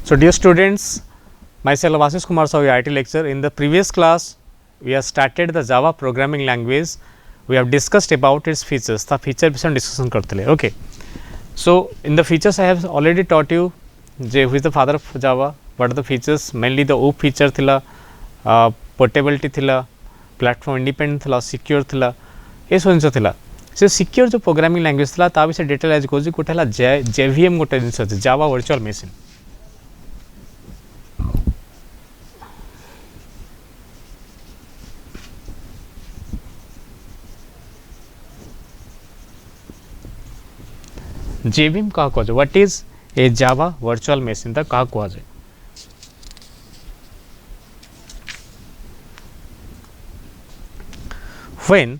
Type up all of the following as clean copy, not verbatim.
So dear students, myself Ashish Kumar Sahu, IT lecturer. In the previous class, we have started the Java programming language. We have discussed about its features. The feature विषय discussion करते ले. Okay. So in the features, I have already taught you who is the father of Java. What are the features? Mainly the O feature थिला, portability थिला, platform independent थिला, secure थिला. ये सब जिनिस थिला. से सिक्योर जो प्रोग्रामिंग लैंग्वेज था ता विषय डिटेल आज कहूँ गोटे है जेवीएम गोटे जिनिस अच्छे जावा वर्चुअल मशीन. जेवीएम क्या कह what is A Java virtual machine ता क्या कह जाए. When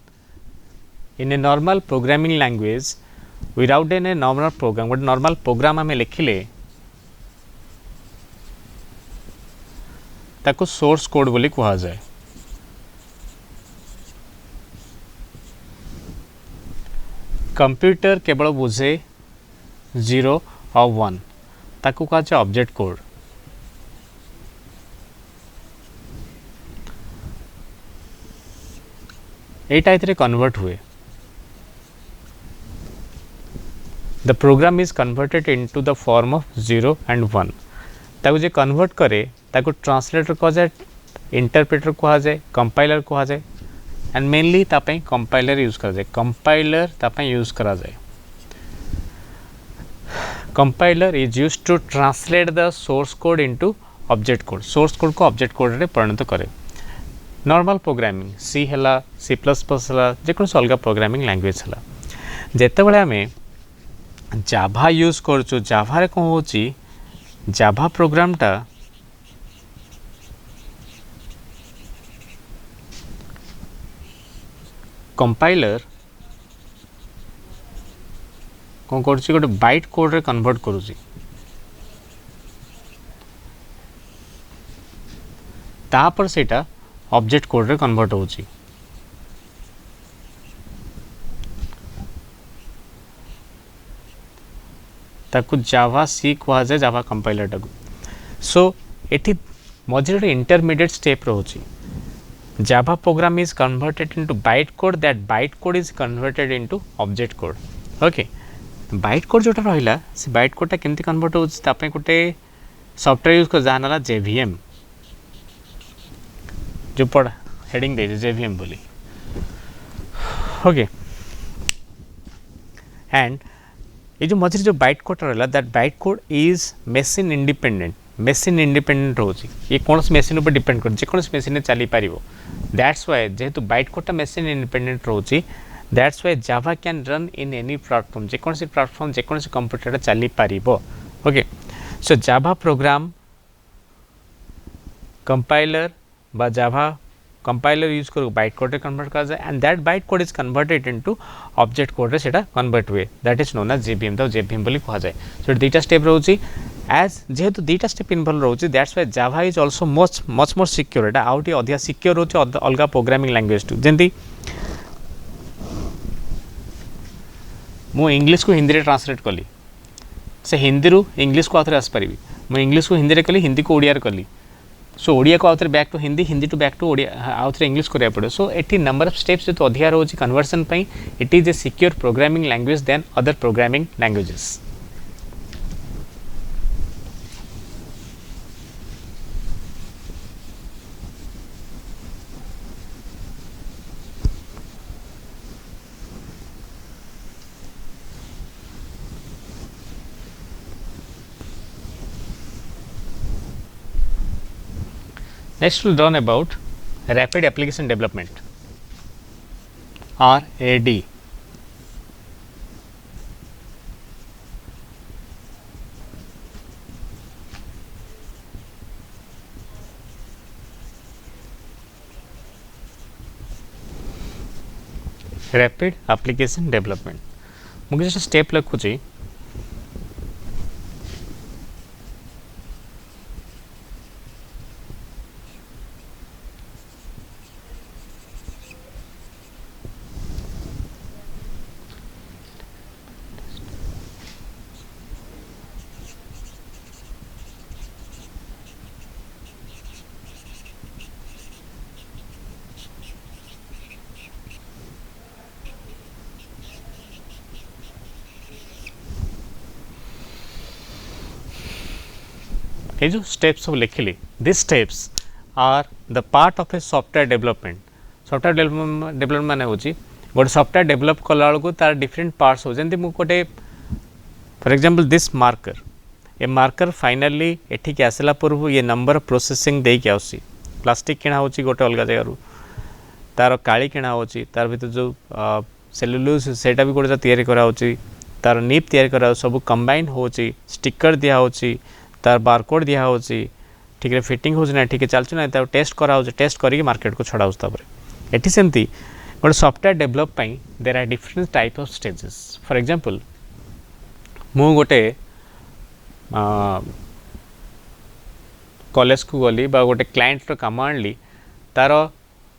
in a normal programming language, without a normal program, what normal program आमे लिखिले ताको सोर्स कोड बोली कहा जाए. कंप्यूटर केवल बुझे 0 और 1 ताको कहा जाए ऑब्जेक्ट कोड. एटा इतरे कन्वर्ट हुए. The program is converted into the form of 0 and 1. ताको जे कन्वर्ट करे ताको ट्रांसलेटर कहा जाए, इंटरप्रेटर कहा जाए, कंपाइलर कहा जाए. एंड मेनली तापई कंपाइलर यूज करा जाए. कंपाइलर तापई यूज करा जाए. Compiler is used to translate the source code into object code. Source code को ऑब्जेक्ट कोड रे परिणत करे. नॉर्मल प्रोग्रामिंग सी हैला, सी प्लस प्लस हैला, जेकोसी अलग प्रोग्रामिंग लैंग्वेज हैला. जेतेबेले आमे जाभा यूज करचो, जाभा रे कौन होची जाभा प्रोग्राम टा कंपाइलर कौन करची गोटे बाइट कोड रे कन्वर्ट करूची. तापर सेटा ऑब्जेक्ट कोड रे कन्वर्ट होची. ताकू जावा सी कहा जाए जावा कंपाइलर टाकू. सो एठी मझे इंटरमीडिएट स्टेप रोची. Java program is converted into byte code. That byte code is converted into object code. Okay. Byte code जोटा रहिला से बाइट कोडटा केमती कन्वर्ट होची तापे गोटे सॉफ्टवेयर यूज कर जानाला जेवीएम जो पढ़ हेडिंग दे जेवीएम बोली. ओके. एंड ये जो मझे जो बाइट कोड रहा that byte code is machine independent. Machine independent रोची. ये कौन से मशीन ऊपर डिपेंड कर जेकोसी मशीन चली पारिबो. दैट्स व्हाई जेहेतु बाइट कोडटा मशीन इंडिपेंडेंट रोची that's why Java can run in any platform. जेकोसी प्लेटफॉर्म जेकोसी कंप्यूटर चली पारिबो. Okay. So Java program compiler बा जावा कंपाइलर यूज करो बाइट कोड रे कन्वर्ट कर जाए. And that byte code is converted into object code रे सेटा कन्वर्ट हुए. That is known as JVM. तो जेवीएम बोली कहा जाए. सो दुईटा स्टेप रोची. एज जेहेतु दुईटा स्टेप इन्वॉल्व रोची that's why Java is also much more secure. एटा आउटी अधिक सिक्योर रोची अलग प्रोग्रामिंग लैंग्वेज टू. जेंती मु इंग्लिश को हिंदी रे ट्रांसलेट कली से हिंदी रु इंग्लिश को आउथरे आस परिबी. मु इंग्लिश को हिंदी रे कली, हिंदी को ओडिया रे कली. सो ओडिया को आउथरे back to Hindi, Hindi to back to Odia आउथरे इंग्लिश करिया पड़े. सो एटी नंबर ऑफ स्टेप्स जो अधिक रोची कन्वर्सन पई it is a secure programming language than other programming languages. Next we'll learn about rapid application development, RAD. Rapid application development. मुझे जैसे स्टेप लिखुची ये जो स्टेप्स सब लिखिली this steps are the part of a software development development माने होची गोटे software develop कला बेलू तार डिफरेंट पार्ट्स हो जमी गोटे for example this marker a marker finally एठिक आसला पूर्व ये नंबर प्रोसेसिंग देकी आउसी प्लास्टिक किणा होची गोटे अलग जगह तार काली किणा होची तार भीतर जो सेलुलोज सेटा भी गोटे तैयारी करा होची तार निप तैयारी करा सब कंबाइन होची स्टिकर दिया होची तार बारकोड दिया होची ठीक रे फिटिंग हो ना ठीक चलछ ना तार टेस्ट करा होची टेस्ट करके मार्केट को छड़ा होता पर एठी सेमती गोटे सॉफ्टवेयर डेवलप पई there are different type of stages for example मु गोटे कॉलेज को गली बा गोटे क्लाइंट रो काम आणली तार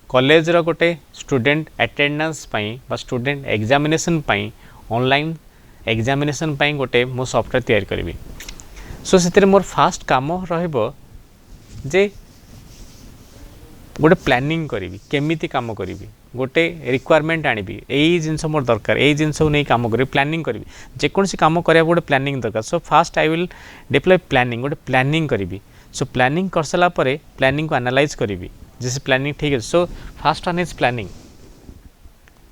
कॉलेज रो गोटे स्टूडेंट अटेंडेंस पई बा स्टूडेंट एग्जामिनेशन पई ऑनलाइन एग्जामिनेशन पई गोटे मो सॉफ्टवेयर तैयार करबी सो सेतिर मोर फास्ट काम रहइबो जे गोटे प्लानिंग करी केमिति काम करी गोटे रिक्वायरमेंट आनिबी यही जिनस मोर दरकार यही जिनस नहीं काम करी प्लानिंग करी जेकोसी काम करिया गोटे प्लानिंग दरकार so fast I will deploy planning गोटे प्लानिंग करी सो प्लानिंग कर सारा पर प्लानिंग को एनालाइज करी जैसे प्लानिंग ठीक है so fast one is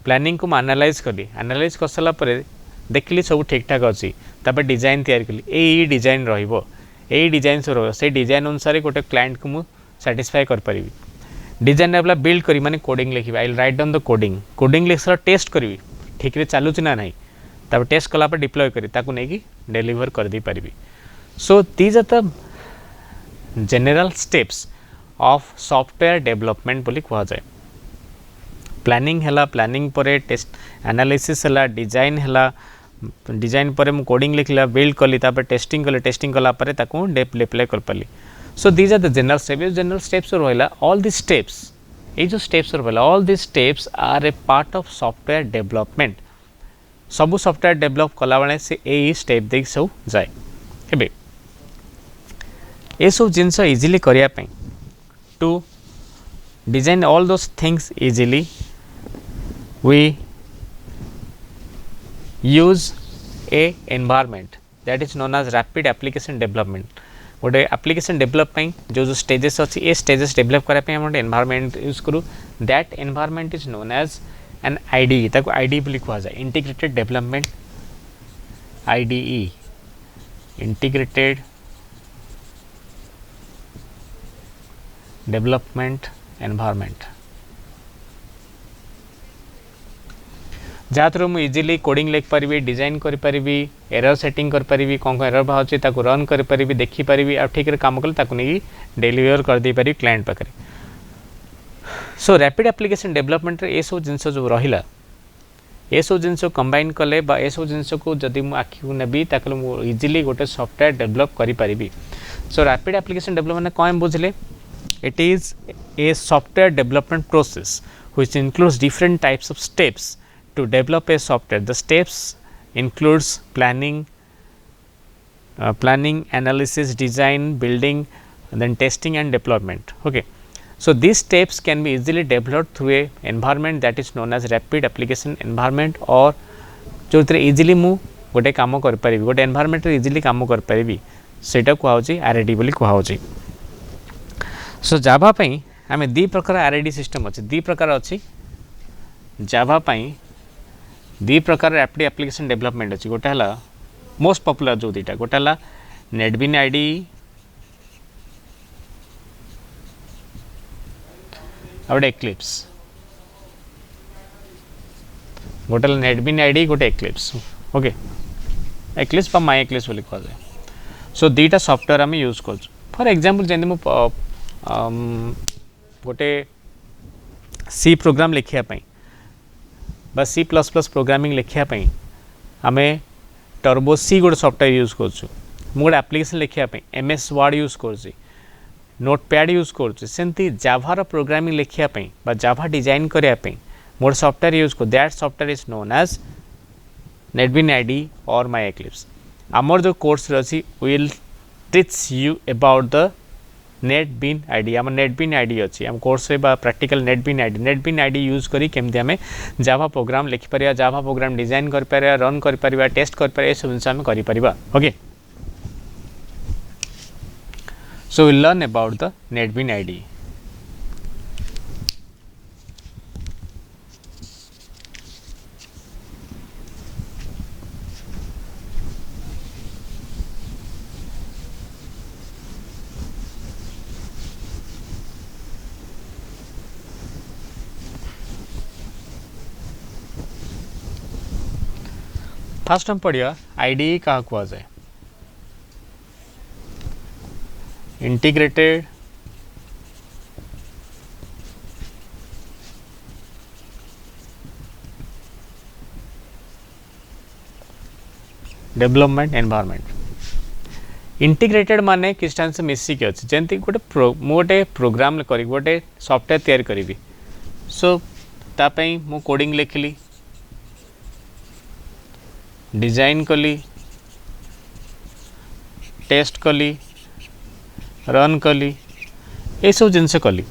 planning को एनालाइज कली एनालाइज कर सारा पर देखली सब ठीक ठाक अच्छी तापर डिजाइन तैयार कली यही डिजाइन रहिबो यही डिजाइन सब रहिबो से डिजाइन अनुसार गोटे क्लाइंट को मु सैटिस्फाई कर परिबी डिजाइन वाला बिल्ड करी माने कोडिंग लिखी I will write down the coding लिख सारा टेस्ट करी ठीक रे चालुच ना नहीं तापर टेस्ट कला पर डिप्लॉय करी ताकू नेकी डिलीवर कर दी परिबी so these are the general steps of software development बोली कहा जाए प्लानिंग हैला प्लानिंग परे टेस्ट एनालिसिस हैला डिजाइन हैला डिजाइन परे मु कोडिंग लिखला बिल्ड कली तापर टेस्टिंग कला परे ताकू डिप्लॉय कर पाली so these are the general steps रहिला ऑल दिस स्टेप्स ये जो स्टेप्स रहिला all this steps are a part of software development सबु सॉफ्टवेयर डेवलप कला बेले से यही स्टेप दे सब जाए एबे ये सब जिनस इजिली करिया पई to design all those things easily we use a environment that is known as rapid application development गोटे एप्लिकेशन डेवलप जो स्टेजेस अच्छी ये स्टेजेस डेवलप करने हम गोटे एनवायरनमेंट यूज करूँ that environment is known as an IDE ताको IDE बोली कहा जाए integrated development IDE integrated development environment जहाँ थ्रू मुझे इजिली कोडिंग लिख पारि डिजाइन करी एरर सेटिंग करी कौन एरर बाहर ताको रन करी देखिपारि आ ठीक काम कले ताको नहीं डिलीवर कर दे पारि क्लाइंट पाखे सो रैपिड एप्लिकेशन डेवलपमेंट ये सब जिनस जो रहा ये सब जिनस कंबाइन कले ये सब जिनस को जदि मु आखि को नेबी ताकले मु इजिली गोटे सॉफ्टवेयर डेवलप करी पारिबी सो रैपिड एप्लिकेशन डेवलपमेंट कौन बुझले it is A software development process which includes different types of steps to develop a software. The steps includes planning, analysis, design, building, and then testing and deployment. Okay, so these steps can be easily developed through a environment that is known as rapid application environment or जो easily मु गोटे काम कर पारिबी गोटे environment रे easily काम कर पारिबी सेटा को होची RAD बोली को होची सो जावा पई हमें दी प्रकार RAD सिस्टम अछि दी प्रकार अछि जावा पई दी प्रकार रैपिड एप्लिकेशन डेवलपमेंट अच्छी गोटे है मोस्ट पॉपुलर जो दीटा गोटे है नेटबिन आईडीई गोटे एक्लिप्स गोटे नेटबिन आईडीई गोटे एक्लिप्स ओके एक्लिप्स बा माई एक्लिप्स बोली कहा जाए सो दीटा सॉफ्टवेयर आम यूज कर फॉर एग्जांपल जमी गोटे सी प्रोग्राम लिखापी बा सी प्लस प्लस प्रोग्रामिंग लिखापी आम टर्बो सी गोटे सॉफ्टवेयर यूज कर गोटे एप्लिकेशन लिखापी MS वर्ड यूज कर नोटपैड यूज करमती जाभार प्रोग्रामिंग लिखापी बा जाभा डिजाइन करने मोर सॉफ्टवेयर यूज कर that software is known as NetBeans ID और माई एक्लिप्स आमर जो कोर्स अच्छी will teach you about the NetBeans IDE आम नेटबिन आईडी अच्छी आम कोर्स रे बा प्रैक्टिकल नेटबिन आईडी यूज करी केमती आम जाभा प्रोग्राम लिखिपर जाभा प्रोग्राम डिजाइन कर रन कर टेस्ट कर सब जिन आम कर okay So we'll learn about the NetBeans IDE. First हम पढ़िया IDE क्या कुआ जाए इंटीग्रेटेड डेवलपमेंट एनवायरनमेंट इंटीग्रेटेड माने किस टाइम से मिसिक अच्छे जमती गोटे प्रोग्राम करी गोटे सॉफ्टवेयर तैयारी करी सो तापाई मु कोडिंग लिखिली डिजाइन कली टेस्ट कली रन कली ये सब जिनस कली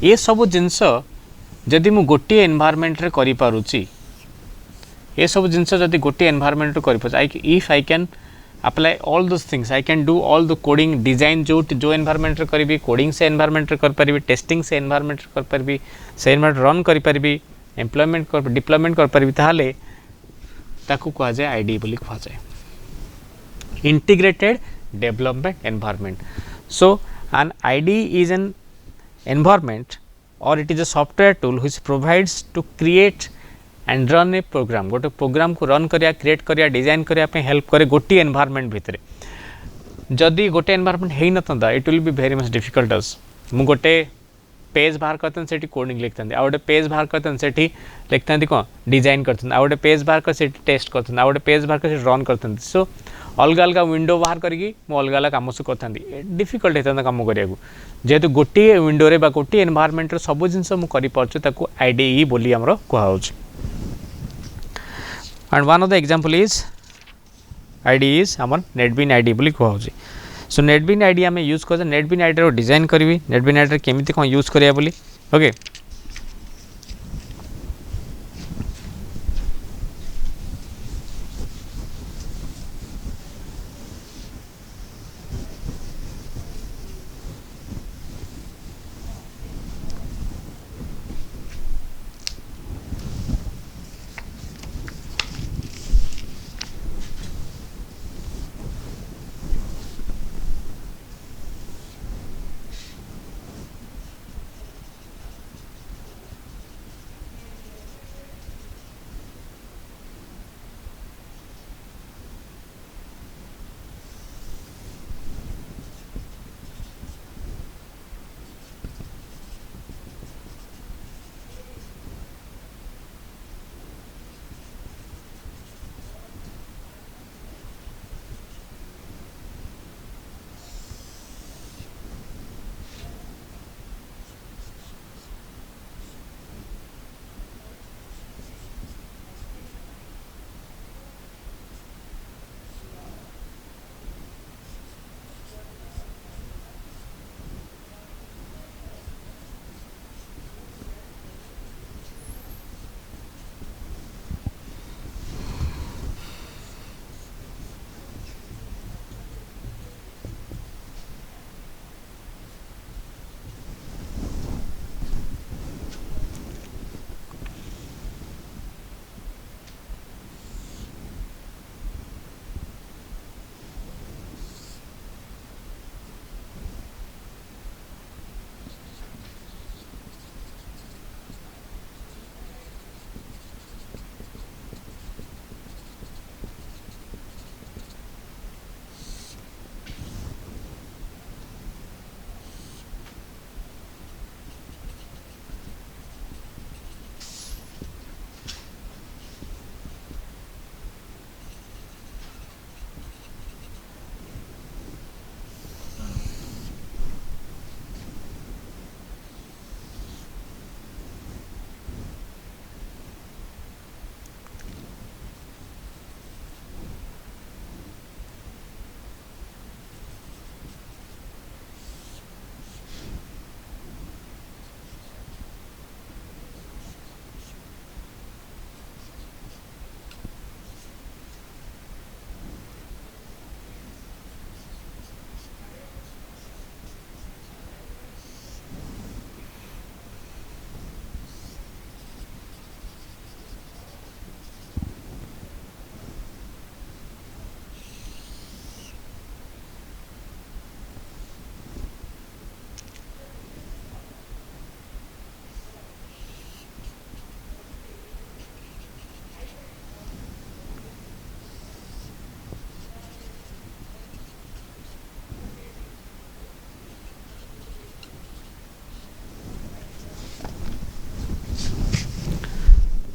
ये सब जिनस जदि मु गोटे एनवायरनमेंट रे करि पारुची ये सब जिनस जदि गोटे एनवायरनमेंट रे करि पारुची if I can apply all those things I can do all the coding design जो एनवायरनमेंट रे करी कोडिंग से एनवायरनमेंट रे कर पारिबी टेस्टिंग से एनवायरनमेंट रे कर पारिबी से एनवायरनमेंट रन करि पारिबी एम्प्लॉयमेंट कर डिप्लॉयमेंट कर पारिबी ताहाले ताकू कहा जाए आईडी बोली कहा जाए integrated development environment so an IDE is an environment और it is a software tool which provides to create and run a program गोटे प्रोग्राम को रन करिया क्रिएट करिया डिजाइन करिया पे हेल्प करे गोटी एनवायरनमेंट भितर जदि गोटे एनवायरनमेंट हेई नतंदा it will be very much difficult अस मु गोटे पेज बाहर करते से कोडिंग लिखते हैं गोटे पेज बाहर करते से लिखते कौन डिजाइन करते हैं गोटे पेज बाहर कर टेस्ट करते हैं गोटे पेज बाहर कर रन करते हैं सो अलग अलग विंडो बाहर करके अलग अलग कम सब करते डिफिकल्ट होता कम करा जेहेतु गोटे विंडो रे गोटे एनवायरनमेंट सब जिन मुझे आईडीई बोली आमर कहुँ and one of the example is IDE is आमर नेटबीन आईडी बोली कहुँ सो नेटबीन आईडी आम यूज कर नेटबीन आईडी रो डिजाइन करी नेटबीन आईडी केमिति कौन यूज करिया बोली okay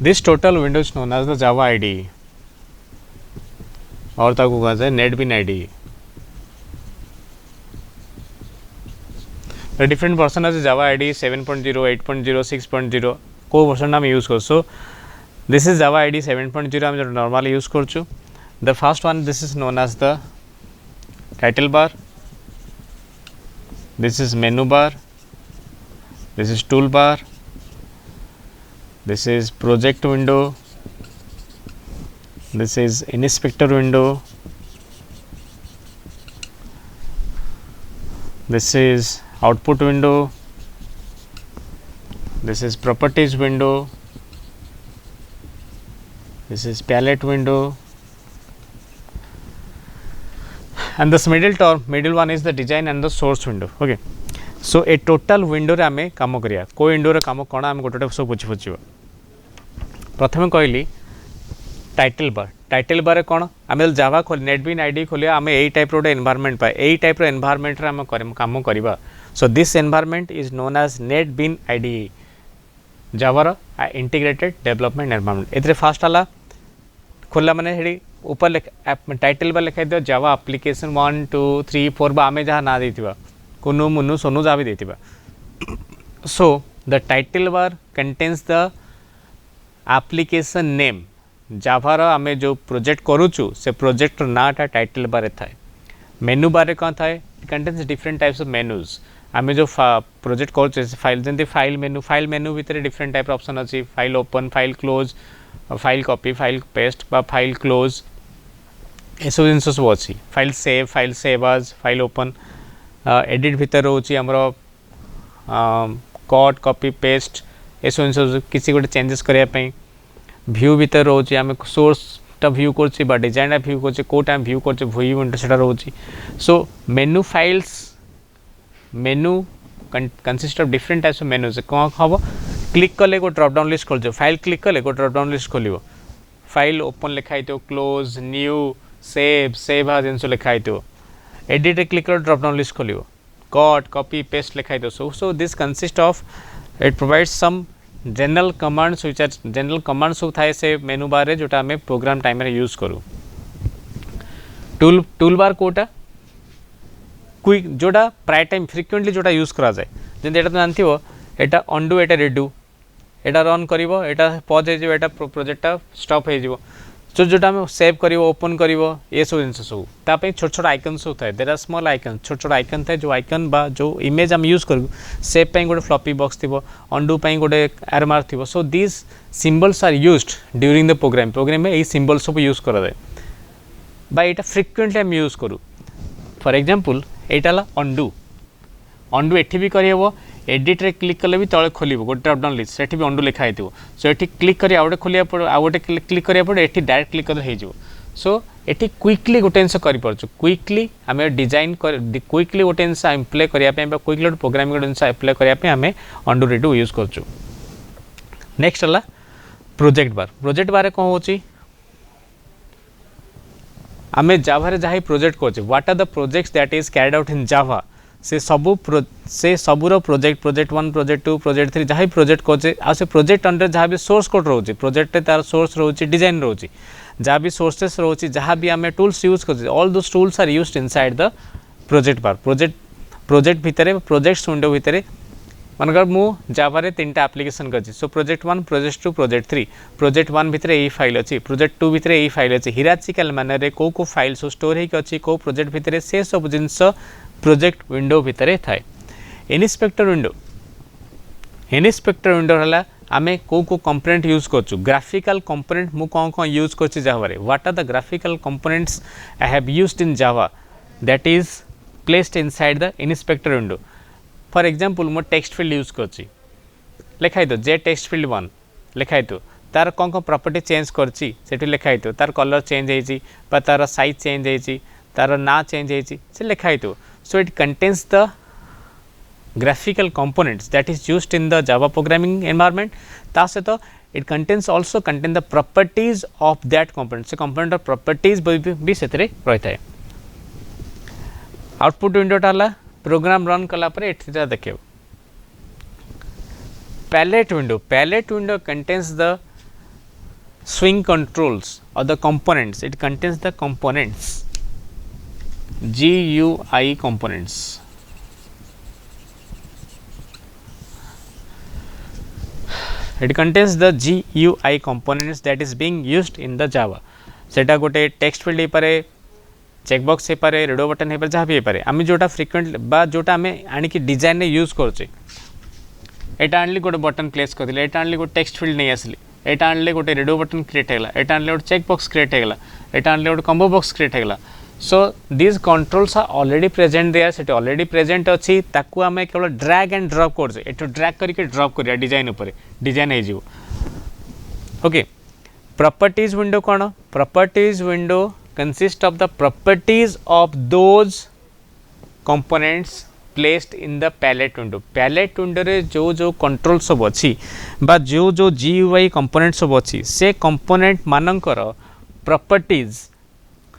this total window is known as the Java IDE और ताको कहा जाए नेटबीन आईडी डिफरेंट वर्सन अच्छे जावा आईडी 7.0 8.0 6.0 को वर्सन आम यूज कर so this is Java IDE 7.0 आम जो नॉर्मली यूज करछु the first one this is known as the title bar this is menu bar, this is tool bar, this is project window, this is inspector window, this is output window, this is properties window, this is palette window, and this middle one is the design and the source window. Okay, so a total window रे आमे काम करिया को window रे काम कोना आमे गोटे सब बुझी बुझिबा प्रथमे कहली टाइटल बार रे कोन आमे जावा खोल नेटबीन आईडी खोलिया आमे एई टाइप रो एनवायरनमेंट पाए एई टाइप रो एनवायरनमेंट रे आमे काम करिबा so this environment is known as NetBeans IDE Java रो इंटीग्रेटेड डेवलपमेंट एनवायरनमेंट एतरे फास्ट आला खोला माने हेडी ऊपर टाइटल बार लिखाई दियो जावा एप्लिकेशन 1 2 3 4 बा आमे जहाँ ना देथिबा कुनु मुनु सोनु जा भी देथिबा so the title bar contains the application name Java रो आमे जो प्रोजेक्ट करूछु से प्रोजेक्ट नाटा टाइटल बार थाए मेनू बार कौन थाए it contains different types of menus आमे जो प्रोजेक्ट करूछु फाइल जंती फाइल मेनू भितर डिफरेंट टाइप ऑप्शन अछि file open file close file copy file paste बा फाइल क्लोज ये सब जिन सब अच्छी फाइल सेव आज फाइल ओपन एडिट भितर रोची हमरो कट कॉपी पेस्ट ये सब जिन किसी गोटे चेंजेस करने पे व्यू भितर रोची आम सोर्सटा व्यू करछि बा डिजाइन व्यू करछि कोटा व्यू करछि व्यू विंडो सेटा रोची so menu files menu consist of different types of menus कौन हम क्लिक कले गो ड्रॉप डाउन लिस्ट खोल फाइल क्लिक कले गो ड्रॉप डाउन लिस्ट खोल फाइल ओपन लिखाई तो क्लोज न्यू सेव आज जिन लिखाई तो एडिट क्लिक कर ड्रॉप डाउन लिस्ट खोल कट कॉपी पेस्ट लिखाई तो so this consist of it provides some general commands which are general commands सब थाए से मेनू बार रे जोटा हमें प्रोग्राम टाइम रे यूज करू टूल बार कोटा क्विक जोटा प्राय टाइम फ्रिक्वेंटली जोटा यूज करा जाए जेंते एटा तो जानथिबो एटा अंडू एटा रिडू एटा रन करिवो एटा पॉज हे जिवो एटा प्रोजेक्टटा स्टॉप हे जिवो जो जोटा हम सेव करिवो ओपन करिवो ये सब जिन सब तापे छोट छोट आइकन सब थाए देयर आर स्मॉल आइकन छोट छोट आइकन थाए जो आइकन बा जो इमेज हम यूज करू सेव पे गोटे फ्लॉपी बॉक्स थिबो अंडू पे गोटे एरो मार्क थिबो so this symbols are used during the program में ए सिंबल्स सब यूज करा जाए बा एटा फ्रिक्वेंटली हम यूज करू फॉर एग्जांपल एटाला अंडू एठी भी करिवो एडिट रे क्लिक कले भी तले खोलिबो गोटे ड्रॉप डाउन लिस्ट सेठी भी अंडू लिखा हेतिबो सो एठी क्लिक करी आउटे खोलिया पड़ आउटे क्लिक करिया पड़ एठी डायरेक्ट क्लिक कर हे जिवो सो एठी क्विकली गोटे जिन करि परछु क्विकली आमे डिजाइन कर क्विकली गोटे जिन अप्लाई करिया पे क्विकली प्रोग्रामिंग गोटे जिन अप्लाई करिया पे आमे अंडू रिडू यूज करछु नेक्स्ट हला प्रोजेक्ट बार कोन होची आमे जावा रे जाही प्रोजेक्ट करछु what are the projects that is carried out in Java से सबूर प्रोजेक्ट 1 प्रोजेक्ट 2 प्रोजेक्ट 3 जहाँ प्रोजेक्ट करे आ से प्रोजेक्ट अंडर जहाँ भी सोर्स कोड रोचे प्रोजेक्ट तार सोर्स रोचे डिजाइन रोचे जहाँ भी सोर्सेस रोचे जहाँ भी आम टूल्स यूज कर all those tools are used inside the project बार प्रोजेक्ट भितर प्रोजेक्ट्स विंडो भितर मनकर मु जावा रे 3टा एप्लिकेशन करछि so project 1 project 2 project 3 project 1 भितर एई फाइल अछि प्रोजेक्ट 2 भितर एई फाइल अछि हिराचिकल मैनर रे को फाइल सो स्टोर हेक अछि को प्रोजेक्ट भितर से सब जिंस प्रोजेक्ट विंडो भितर थाए इनस्पेक्टर विंडो हला आमे को कंपोनेंट यूज करछु ग्राफिकल कंपोनेंट मु कौन यूज करछि जावा रे what are the graphical components I have used in Java that is placed inside the inspector window for example मो टेक्स्ट फील्ड यूज करछि लिखाई दो जे टेक्स्ट फील्ड 1 लिखाई दो तार कौन प्रॉपर्टी चेंज करछि सेठी लिखाई दो तार कलर चेंज हेछि बा तार साइज चेंज हेछि तार ना चेंज हेछि से लिखाई दो so it contains the graphical components that is used in the Java programming environment ta seto it contains also contain the properties of that component se component of properties भी सेतरे रहता है output window टाला program run कला पर एठिटा देखियो palette window contains the swing controls or the components, it contains the components, GUI components. It contains the GUI components that is being used in the Java. सेटा गोटे text field हो पारे, checkbox हो पारे, रेडियो बटन हो पारे, जहाँ भी हो पारे आम जोटा फ्रिक्वेंट बा जोटा आम आणिक डिजाइन में यूज करुचे एटा आनली गोटे बटन प्लेस कर दिले, एटा आनली गोटे टेक्स्ट फील्ड नहीं आसली, एटा आनले गोटे रेडियो बटन क्रिएट होगा, एटा आनले गोटे चेकबॉक्स क्रिएट होगा, एटा आनले गोटे कॉम्बो बॉक्स क्रिएट होगा. So these controls are already present there, सेठी ऑलरेडी प्रेजेंट अच्छी, ताकू आम केवल ड्रैग एंड ड्रॉप करछे, एठो ड्रैग करके ड्रॉप करिया डिजाइन ऊपर, डिजाइन हो जिवो. ओके, प्रॉपर्टीज विंडो कौन? Properties window consist of the properties of those components placed in the palette window. Palette window रे जो जो कंट्रोल सब अच्छी बा जो जो GUI कंपोनेंट सब अच्छी से कंपोनेंट मानकर प्रॉपर्टीज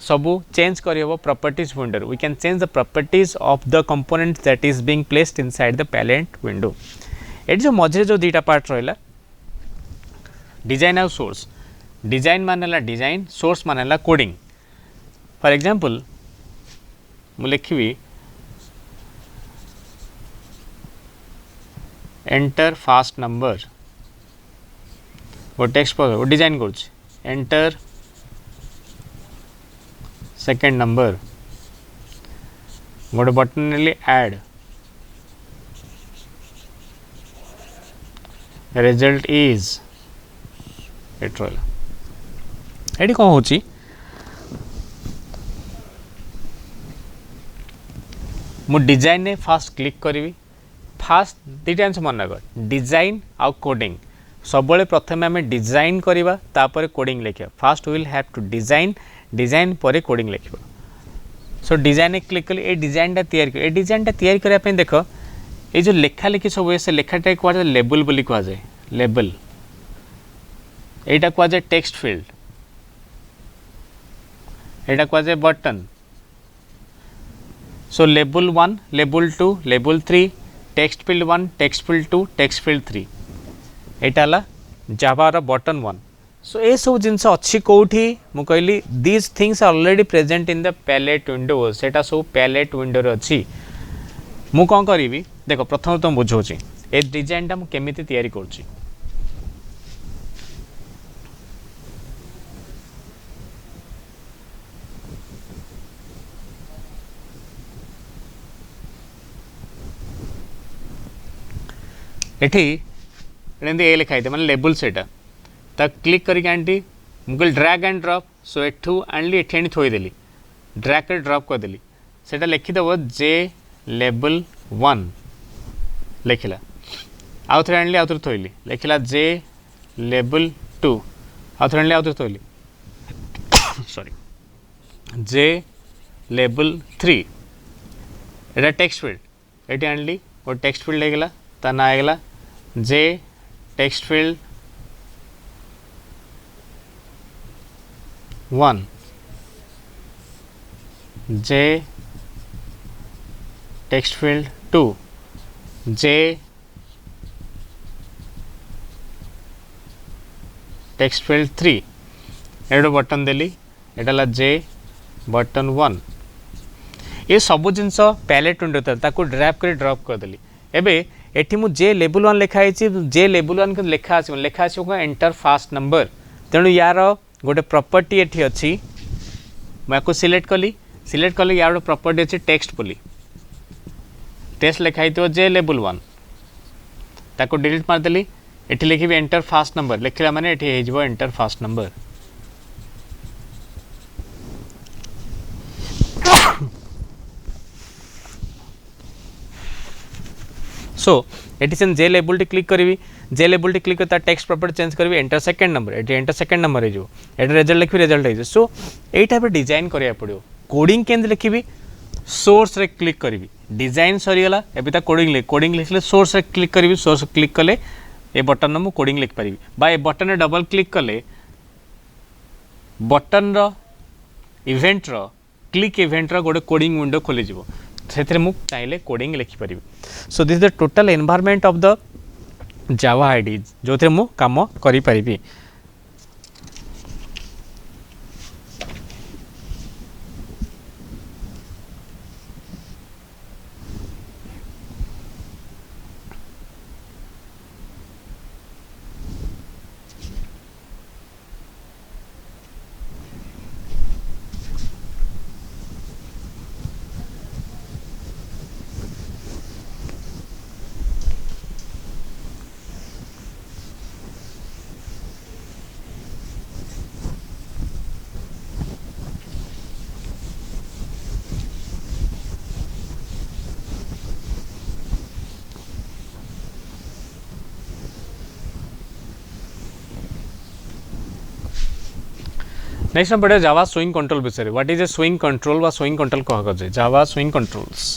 सबू चेंज करहब. Properties window we can change the properties of the component that is being placed inside the palette window. ये जो मझे जो दीटा पार्ट रहा डिजाइन आउ सोर्स. डिजाइन मानेला डिजाइन, सोर्स मानेला कोडिंग. फॉर एग्जांपल मु लिखिबी एंटर फास्ट नंबर, वो टेक्स्ट पर वो डिजाइन कर एंटर सेकेंड नंबर, गोटे बटन नेली ऐड, रिजल्ट इज पेट्रोल. ये कौन हो मु डिजाइन ने फास्ट क्लिक करी. फास्ट दुईटा जिन मन रख, डिजाइन आउ कोडिंग. सब प्रथम आम डिजाइन करवा तापर कोडिंग लिखा. First will have to design, design पर कोडिंग लिखा. सो डिजाइन क्लिक कली, ये डिजाइनटा तैयारी, डिजाइनटा तैयारी करने देख ये जो लेखा लिखी सब से लेखाटा कहुए लेबल बोली कहुए. लेबल यहाँ कहुए टेक्स्ट फील्ड, यहाँ कहुए button. So label 1, label 2, label 3, text field 1, text field 2, text field 3. यहाँ जावार बटन 1. सो ये सब जिनस अच्छी कौटी मु कहली these things are already present in the palette window. सेटा सब पैलेट विंडो अच्छी. मु कौन करी देख प्रथम तुम बुझाऊँ ए डिजाइनटा मु केमिति तैयारी करुँची. एठी ए लिखाई मैंने लेबल सेटा क्लिक करके आंटी मुझे ड्रैग एंड ड्रॉप. सो एठू आनली एठी आनी थोईदेली, ड्रैग कर ड्रॉप करदेली. सेटा लिखिदेव जे लेबल 1 लिखला. आउ थे आनली आउ थे थोईली, लिखला जे लेबल 2. आउ थे आनली आउ थे थोईली, सॉरी जे लेबल 3. एटा टेक्स्ट फील्ड, एटी आनली और टेक्स्ट फील्ड होगला, ता ना आगला जे टेक्स्ट फील्ड 1, जे टेक्स्ट फील्ड 2, जे टेक्स्ट फील्ड 3. एडो बटन देली, एटा जे बटन 1. ये सब जिनस पैलेट विंडो ताको ड्रैग कर ड्रॉप करदेली. एबे एठी मु जे लेबल 1 लिखाई, जे लेबल 1 के लेखा आसो एंटर फास्ट नंबर. तेणु यार गोटे प्रॉपर्टी एठी अच्छी, मैं सिलेक्ट कली यार प्रॉपर्टी अच्छी टेक्स्ट बोली, टेक्स्ट लिखाई तो जे लेबल 1 ताको डिलीट मारदेली. एठी लिखी एंटर फास्ट नंबर, लिखला माने एठी हो एंटर फास्ट नंबर. सो एटी से जे लेबल टी क्लिक करी, जे लेबल टी क्लिक कर टेक्स्ट प्रॉपर्टी चेंज करी enter second number, eighty enter second number हो, एटा रिजल्ट लिखी रिजल्ट हो. सो एटा पे डिजाइन करिया पड़ो. कोडिंग केंद्र लिखी सोर्स रे क्लिक करी, डिजाइन सरीगला एबे कोडिंग लिखले सोर्स रे क्लिक करी. सोर्स क्लिक कले ए बटन मु कोडिंग लिख पारि बा ए बटन रे डबल क्लिक कले बटन रो इवेंट रो क्लिक इवेंट रो गोटे कोडिंग विंडो खोली जिवो. से मु चाहे कोडिंग लिखिपारि. So this the total environment of the Java IDE जो थे मु काम करि पारिबी. नेक्स्ट पढ़े जावा स्विंग कंट्रोल विषय what is a swing control वा स्विंग कंट्रोल कह जाए जावा स्विंग कंट्रोल्स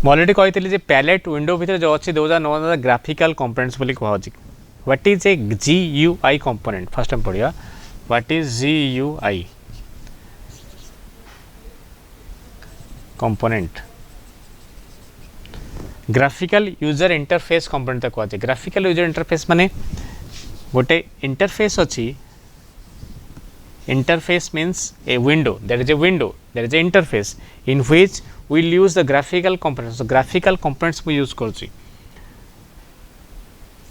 अलरेडी कही पैलेट विंडो भितर जो अच्छी दोज नो ग्राफिकल कंपोनेंट्स बोली कह what is a GUI component first time पढ़िया what is GUI component graphical user interface component कह ग्राफिकल यूजर इंटरफेस माने गोटे इंटरफेस अच्छी interface means a window there is a interface in which we'll use the graphical components so graphical components we use करछि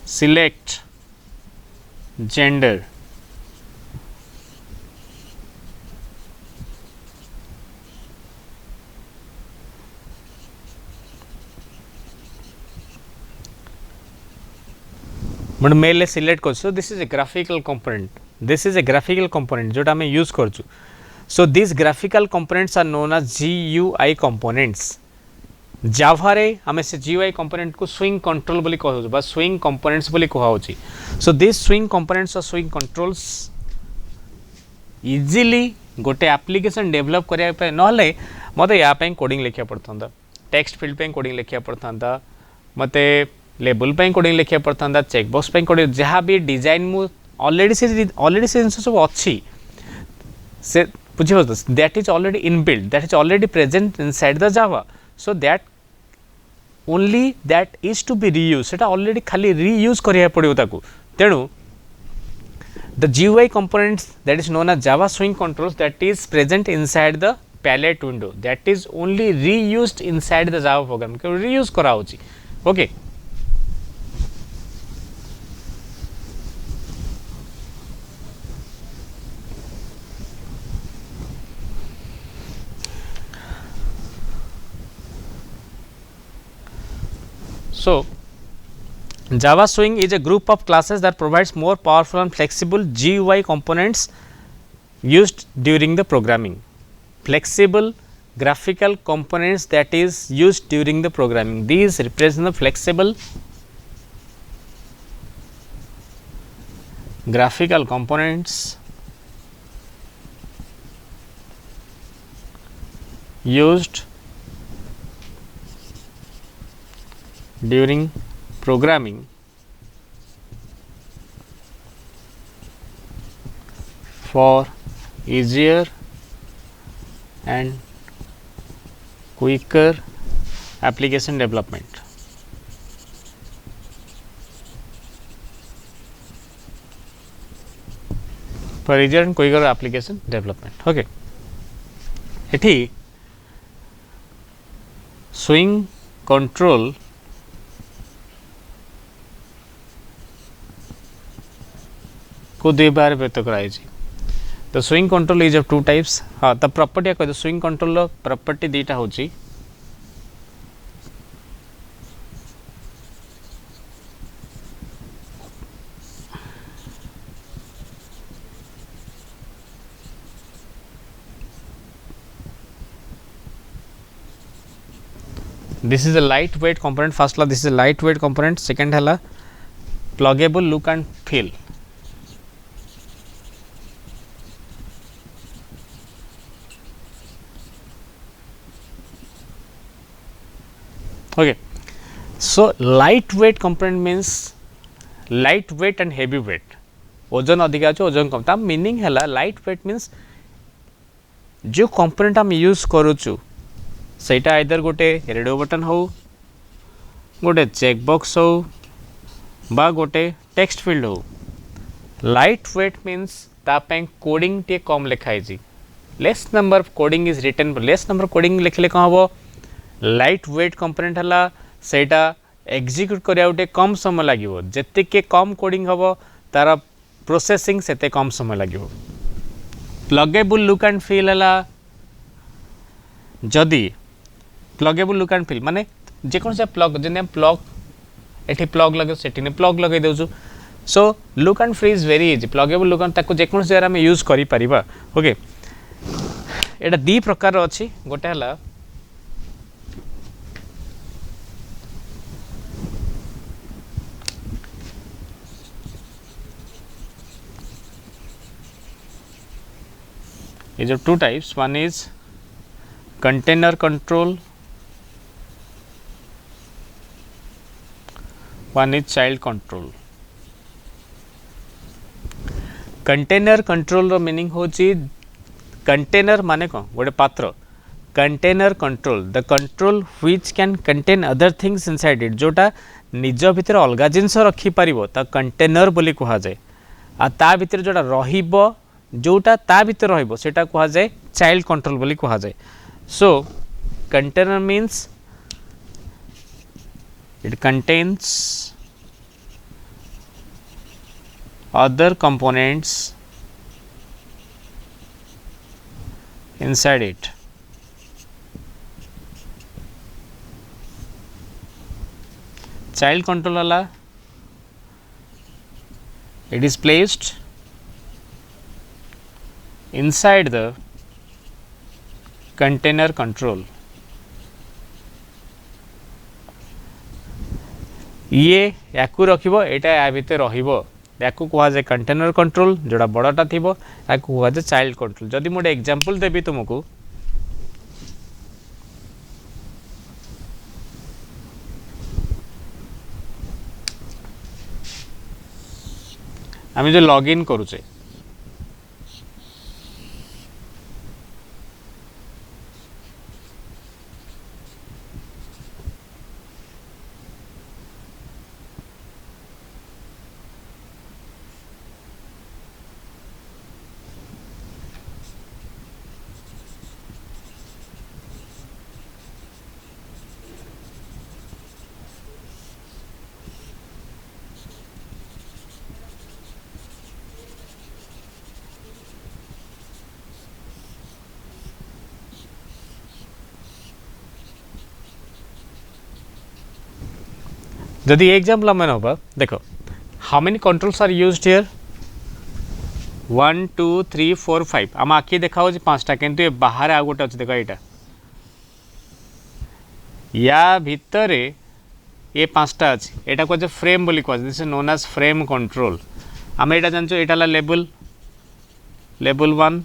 select gender but male select कर this is a graphical component this is a graphical component जोटा आम use करछु so this graphical components are known as GUI components Java रे आम से GUI component को swing control बोली कहू बा स्विंग कंपोनेंट्स बोली कहउछि सो दिस स्विंग कंपोनेंट्स और स्विंग कंट्रोल्स इजीली गोटे एप्लिकेशन डेवलप करिया पे नहले मते या पे कोडिंग लिखिया पड़थंदा टेक्स्ट फील्ड पे कोडिंग लिखिया पड़थंदा मते लेबल पे कोडिंग लिखिया पड़थंदा चेकबॉक्स पे कोडिंग जहाँ भी डिजाइन मु ऑलरेडी से जिनस सब अच्छी से बुझे that is already inbuilt that is already present inside the Java so that only that is to be reuse सेटा ऑलरेडी खाली रीयूज करिया पड़ियो ताकू तेणु the GUI components that is known as Java Swing Controls that is present inside the palette window that is only reused inside the Java program के reuse करा होची okay so Java Swing is a group of classes that provides more powerful and flexible GUI components used during the programming. Flexible graphical components that is used during the programming. These represent the flexible graphical components used during programming for easier and quicker application development. For easier and quicker application development. Okay. एठी swing control को दे बार व्यक्त कराई the swing control is of two types हाँ the property कह swing control property दीटा होची this is a light weight component first ला this is a light weight component second है pluggable look and feel okay so lightweight component means lightweight and heavy weight ओजन अधिक अच्छे ओजन कम ता meaning है lightweight means जो कंपोनेंट हम use करूचु सेटा आइदर गोटे रेडियो बटन हो गोटे चेक बॉक्स हो बा गोटे टेक्स्ट फील्ड हो lightweight means ता पे कोडिंग टे कम लिखाई जी less number of coding is written less number coding लिखले कौन हम लाइट वेट कंपोनेंट है सेटा एग्जीक्यूट करिया उटे कम समय लागिवो जत्ते के कम कोडिंग हबो तार प्रोसेसिंग सेते कम समय लागिवो प्लगेबल लुक एंड फील है जदि प्लगेबल लुक एंड फील माने जे कोन से प्लग जने प्लग एठी प्लग लगे सेठी ने प्लग लगे देउछु so look and feel is very easy pluggable look and ताको जे कोन से हम यूज करि परिबा ओके एटा दी प्रकार अछि गोटे हला ये जो two types, one is container control, one is child control. Container control रो मीनिंग होची कंटेनर माने कौन गोटे पात्र, container control the control which can contain other things inside it, जोटा निज भितर अलग जिनस रखी पारिबो ता कंटेनर बोली कहा जाए। आ ता भितर जोटा रहिबो जोटा ता भितर रहिबो सेटा कहा जाए चाइल्ड कंट्रोल बोली कहा जाए। So container means it contains other components inside it। child control वाला it is placed inside the container control। ये याकू रखिबो एटा या भितर रहिबो याकू कहा जाए कंटेनर कंट्रोल, जोड़ा बड़टा थी याकू कहा जाए चाइल्ड कंट्रोल। जदि मोटे एग्जांपल देबी तुमको, आम जो लॉगिन करुचे जदि एग्जांपल आम ना देख how many controls are used here 1 2 3 4 5 आम आखि देखा पांचटा किंतु ये बाहर आ गोटे अच्छे देख यहाँ या भितर ये पांचटा अच्छी यहाँ कहे फ्रेम बोली कह this is known as frame control. आम यहाँ जानचु यहाँ लेबल लेबल 1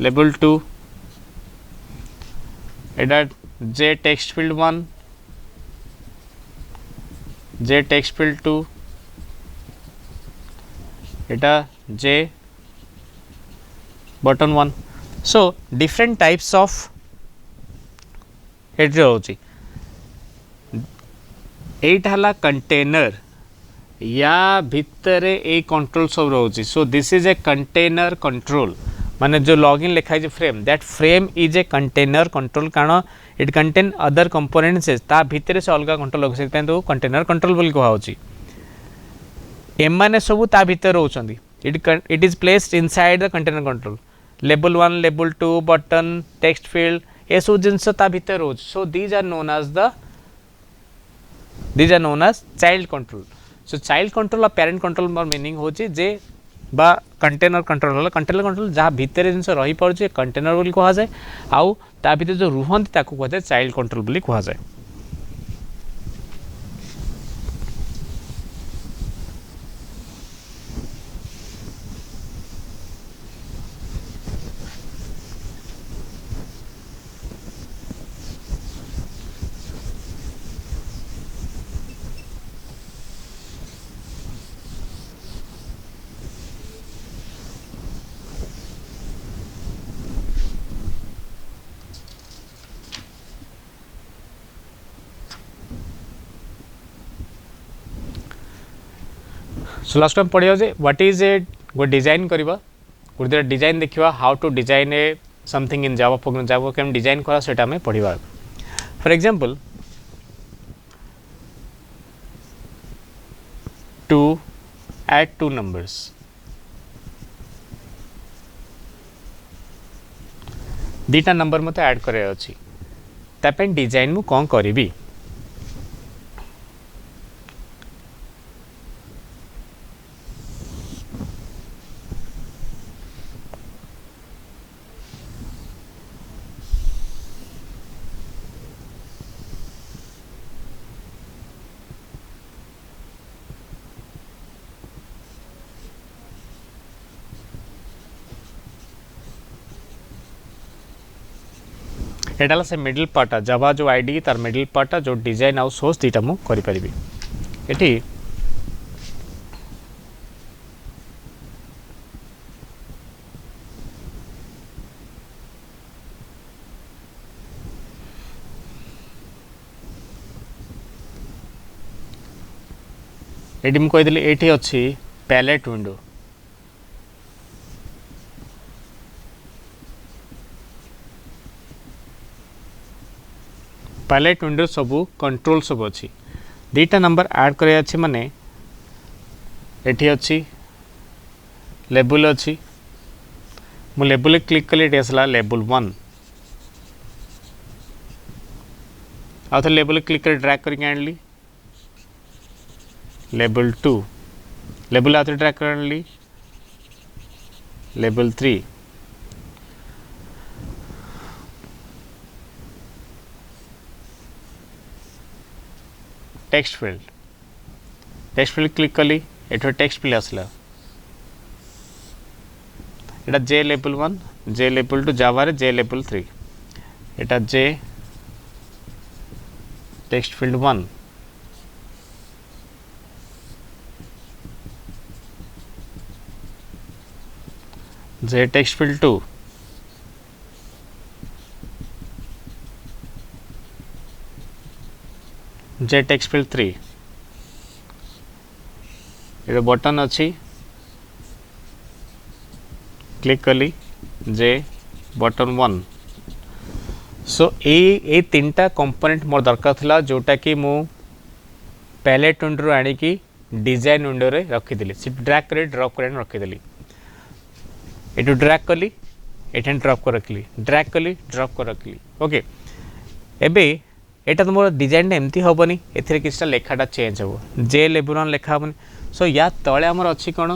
लेबल 2 यहाँ जे टेक्स्ट फील्ड 1 जे टेक्स्ट फील्ड 2 एटा जे button 1। So different types of एट रोची एटा हला कंटेनर या भितर ए कंट्रोल सब रोची। So this is a container control माने जो लॉगिन लिखा है frame that frame is a container control कारण इट कंटेन अदर कंपोनेंट्स ता भितर से अलग कंट्रोल लगे से तो कंटेनर कंट्रोल बोली कहुच्छी। एम मैंने सब ता भितर रोचंदी it is placed inside the container control label 1 label 2 button text field ये सब जिनस ता भितर रोच। So these are known as child control. So child control और पेरेंट कंट्रोल मीनिंग होची जे बा कंटेनर कंट्रोल जहाँ भितर जिन रही पारे कंटेनर बोली कहा जाए आउ ता भितर जो रुहंती ताकू कहा जाए चाइल्ड कंट्रोल बोली कहा जाए। सो लास्ट टाइम पढ़िया जे व्हाट इज ए गो डिजाइन करबा गोटे डिजाइन देखा how to design a something in Java program Java केम डिजाइन करा सेटा हमें पढ़िबा। For example to add two numbers दीटा नंबर मते ऐड करे अछि तापे डिजाइन मु कोन करबी। एटा से मिडिल पार्टा जावा जो आईडी तार मिडिल पार्टा जो डिजाइन आउ सोर्स दीटा मु करि परिबी एठी एटी मु कहि देली एठी अछि पैलेट विंडो पैलेट विंडो सबू कंट्रोल सब अच्छी दीटा नंबर ऐड करे अच्छी माने एठी अच्छी लेबल अच्छी मु लेबल क्लिक कले एठी आसला लेबल 1 आ तो लेबल क्लिक कर ड्रैग करके आनली लेबल 2 लेबल आते ड्रैग कर आनली लेबल 3 टेक्स्ट फील्ड क्लिक कली एठो टेक्स्ट फील्ड आसला एटा जे लेबल 1 जे लेबल 2 जावा रे जे लेबल 3 एटा जे टेक्स्ट फील्ड 1 जे टेक्स्ट फील्ड 2 जे टेक्स्ट फील्ड 3 ये बटन अच्छी क्लिक कली जे बटन 1 सो ए तीनटा कंपोनेंट मोर दरकार थिला जोटा कि मु पैलेट विंडो आनी की डिजाइन विंडो रे रखिदेली से ड्रैग करे ड्रॉप करे रखिदेली एटू ड्रैग कली एठन ड्रॉप कर रखली ड्रैग कली ड्रॉप कर रखली ओके एबे एटा तो मोर डिजाइन एमती हेनी एथिरे किछटा लेखाटा चेंज हो जे लेबल 1 लेखा हेनी सो या तळे हमर अछि कोन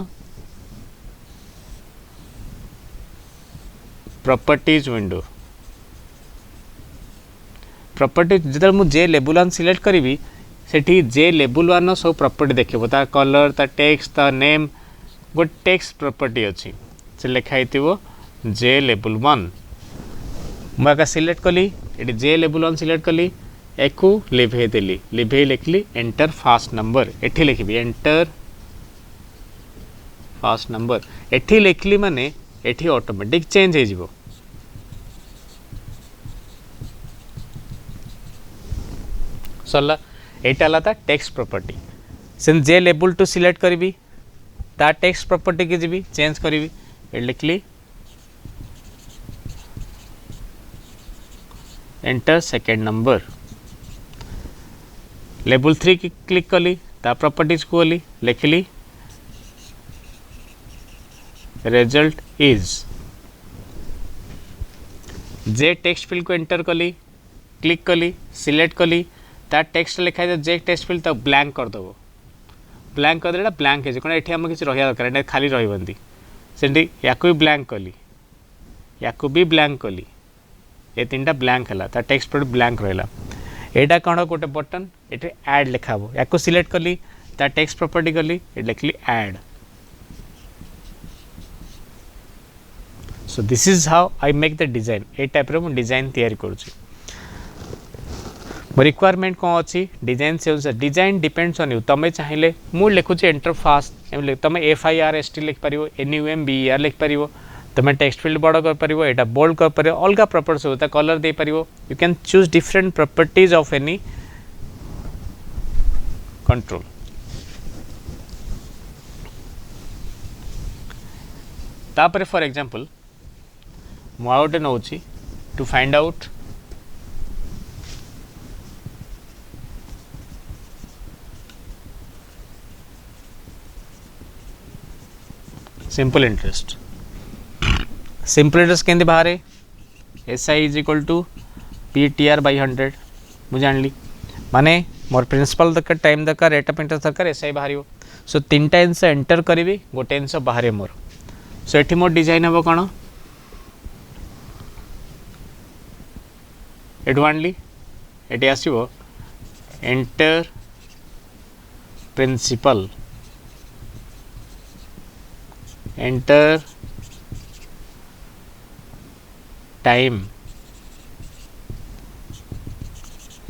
प्रॉपर्टीज विंडो प्रॉपर्टी जदर मु जे लेबल 1 सिलेक्ट करिवि सेठी जे लेबल 1 सब प्रॉपर्टी देखिबो ता कलर ता टेक्स्ट ता नेम गो टेक्स्ट प्रॉपर्टी अछि से लेखा हितिबो जे लेबल 1 मका सिलेक्ट कली एटी जे लेबल 1 सिलेक्ट कली एकू लिभे देली लिभे लिखली एंटर फास्ट नंबर एठी लिखबी एंटर फास्ट नंबर एठी लिखली माने एठी ऑटोमेटिक चेंज हे जिवो सल्ला एटा लाता टेक्स्ट प्रॉपर्टी सेन जे लेबल 2 सिलेक्ट करबी ता टेक्स्ट प्रॉपर्टी के जिबी चेंज करबी ए लिखली एंटर सेकंड नंबर लेबल 3 की क्लिक कली ता प्रॉपर्टीज को गली लिखली result is J text field को एंटर कली क्लिक कली सिलेक्ट कली ता टेक्स्ट लिखा है जे टेक्स्ट फील्ड ता ब्लैंक कर दबो ब्लैंक कर देला ब्लैंक है कोन एठी हम किछ रहिया दरकार एटा खाली रहिबंदी सेंडी याकू भी ब्लैंक कली याकू भी ब्लैंक कली ए तीनटा ब्लैंक हला ता टेक्स्ट फील्ड ब्लैंक रहला एटा कौन गोटे बटन ये ऐड लिखाबो या सिलेक्ट कली ता टेक्स्ट प्रॉपर्टी कली ये लिखली add so this is how I make the design a type रो डिजाइन तैयारी करूची मो रिक्वायरमेंट कौन अच्छी डिजाइन से डिजाइन डिपेंड्स ऑन यू तमें चाहिए मु लिखुची एंटर फास्ट तमें FIRST लिख पार NUMBER लिख पार तमें टेक्स्ट फील्ड बड़ कर पार एटा बोल्ड कर पार अलग प्रॉपर्टीज होता कलर दे पार you can choose different properties of any control तापर फॉर एग्जांपल मु आउटे नौची to find out simple interest केंदे बाहर SI is equal to PTR by 100 मुझे जानली माने मोर प्रिंसिपल दरकार टाइम दरकार रेट ऑफ इंटरेस्ट दरकार SI बाहर सो तीन टा आंसर एंटर करी गोटे आंसर बाहर मोर सो एठी मोर डिजाइन हम कौन एठू आणली एठी आसीबो enter principal enter time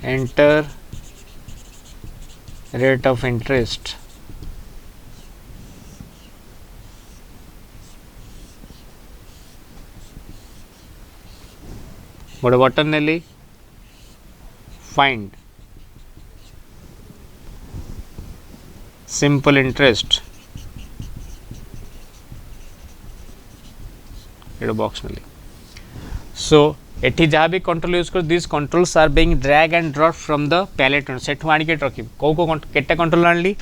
enter rate of interest गोटे बटन नेली फाइंड सिंपल इंटरेस्ट ये बॉक्स नेली सो एठी जहाँ भी कंट्रोल यूज कर this controls are being drag and drop from the palette सेठू आनिके रखी कौ केटा कंट्रोल आनली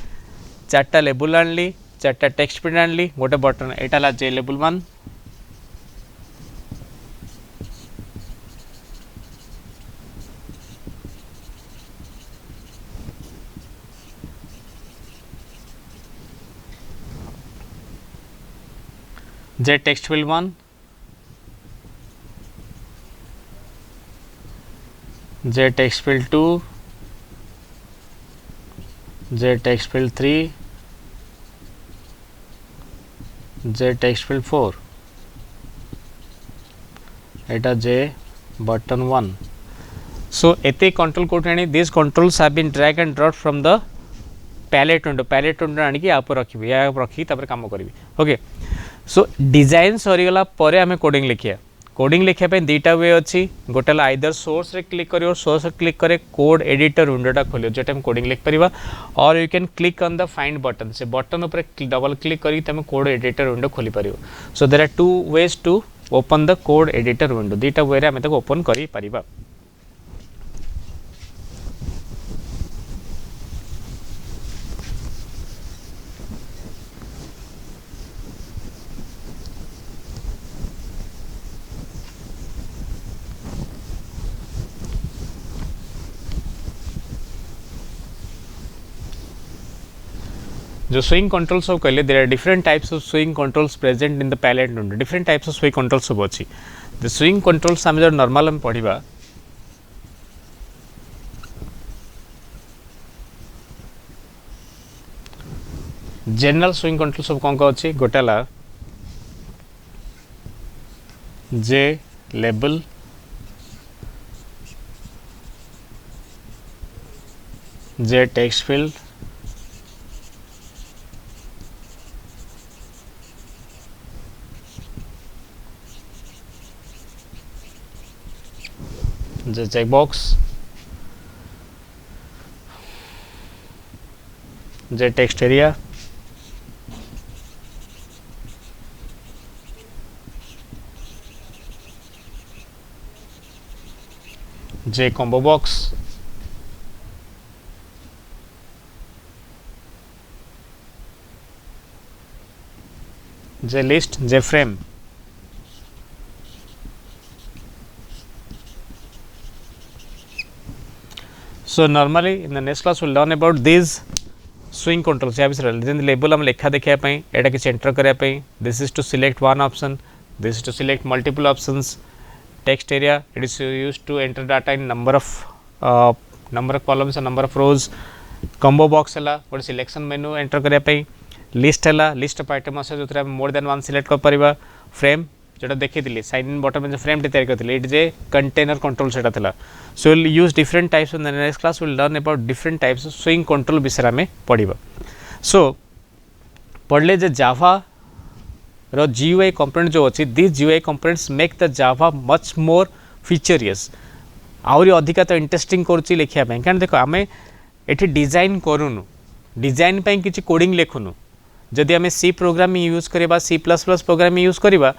चार्टा लेबल आनली चार्टा टेक्स्ट प्रिंट आनली गोटे बटन एटा जे लेबल 1 जे टेक्स्ट field 1 जे टेक्स्ट field 2 जे टेक्स्ट field 3 जे टेक्स्ट field 4 एटा जे बटन 1 सो एते कंट्रोल कोट आनी this controls have been drag and drop from the palette window आनी कि आप रखी या रखी तापर काम करी ओके सो डिजाइन सरीगला परे आमे कोडिंग लिखिया कोडिंग लिखिया पे दीटा वे अच्छी गोटेला आइदर सोर्स रे क्लिक करियो सोर्स रे क्लिक करे कोड एडिटर विंडोटा खोलियो जेटा हम कोडिंग लिख परिबा और you can click on the find button से बटन ऊपर डबल क्लिक करी तमे कोड एडिटर विंडो खोली परियो so there are two ways to open the code editor window दीटा वे रे आमे ताको ओपन करी परिबा जो स्विंग कंट्रोल सब कहले there are different types of swing controls present in the palette window different types of swing controls सब अछि द स्विंग कंट्रोल्स हम जो नॉर्मल हम पढिबा जनरल स्विंग कंट्रोल सब कोन को अछि गोटाला जे लेबल जे text field the checkbox the text area the combo box the list the frame so normally in the next class we'll learn about these swing controls या बिसरा then label हम लेखा देखिया पई एटा कि एंटर करिया पई this is to select one option this is to select multiple options text area it is used to enter data in number of columns and number of rows combo box हला गोटे selection मेनू enter करिया पई list हला list of item আছে जोतरा more than one select कर परिबा frame जोटा देखि दिली साइन इन बटन में जो फ्रेम टे तयार करथिले इट जे कंटेनर कंट्रोल सेटा थिला so will use different types in the next class will learn about different types of swing control विषय में पढिबा सो पढ़ले जे जावा रो जीयूआई कंपोनेंट जो अछि this GUI components make the Java much more featureous आउरी अधिका तो इंटरेस्टिंग करछि लेखिया पय कारण देखो आमे एठी डिजाइन करूनु डिजाइन पय किछि कोडिंग लेखुनु जदि आमे सी प्रोग्रामिंग यूज करबा C plus plus programming use करबा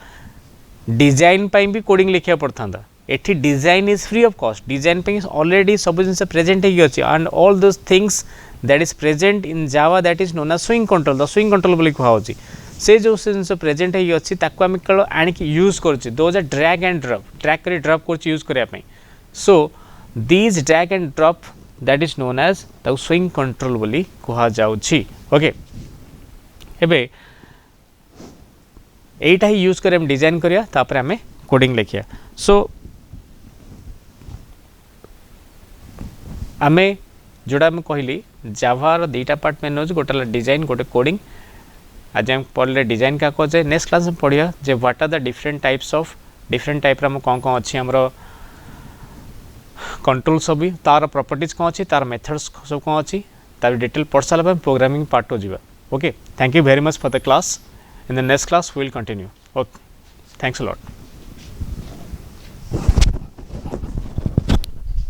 डिजाइन पाई भी कोडिंग लिखा पड़ता एठी design is free of cost design पे ऑलरेडी सब जिन प्रेजेंट है and all those things that is present in Java that is known as swing control the swing control बोली कहउची से जो जिन प्रेजेंट है अछि ताको हम केवल आनिक यूज करछि दो जा ड्रैग एंड ड्रैग करी ड्रॉप करछि यूज करिया पई so these drag and drop that is known as the swing control बोली कहा जाउछि ओके एबे एटा ही यूज कर डिजाइन करिया तापर हमें कोडिंग लिखिया सो आमे जोड़ा मैं कहली जावा दीटा पार्ट में नोज गोटे डिजाइन गोटे कोडिंग आज हम पढ़ले डिजाइन क्या कहे नेक्स्ट क्लास में पढ़िया जे what are the different types of different type रा कौन कौन अच्छी हमरो कंट्रोल सब भी तार प्रॉपर्टीज कौन अच्छी तार मेथड्स सब कौन अच्छी तार डिटेल पढ़ सारा प्रोग्रामिंग पार्ट को जीवा okay thank you very much for the class in the next class we will continue okay thanks a lot